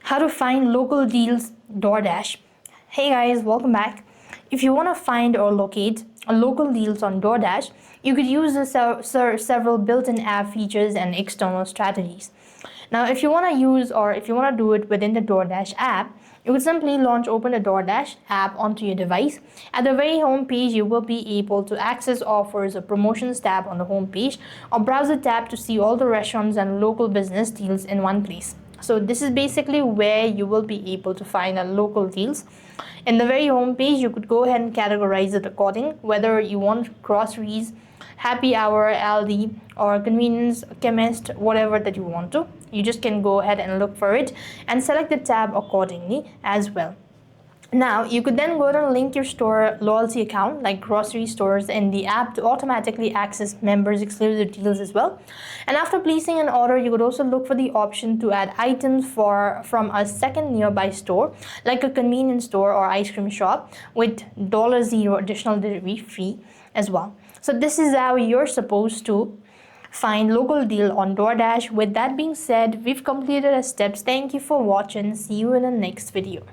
How to find local deals DoorDash. Hey guys, welcome back. If you want to find or locate local deals on DoorDash, you could use the several built-in app features and external strategies. Now, if you want to use or if you want to do it within the DoorDash app, you would simply open the DoorDash app onto your device. At the very home page, you will be able to access offers or promotions tab on the home page, or browser tab to see all the restaurants and local business deals in one place. So this is basically where you will be able to find local deals. In the very home page, you could go ahead and categorize it according whether you want groceries, happy hour, Aldi, or convenience, chemist, whatever that you want to. You just can go ahead and look for it and select the tab accordingly as well. Now, you could then go ahead and link your store loyalty account like grocery stores in the app to automatically access members' exclusive deals as well. And after placing an order, you could also look for the option to add items from a second nearby store like a convenience store or ice cream shop with $0 additional delivery fee as well. So this is how you're supposed to find local deal on DoorDash. With that being said, we've completed our steps. Thank you for watching. See you in the next video.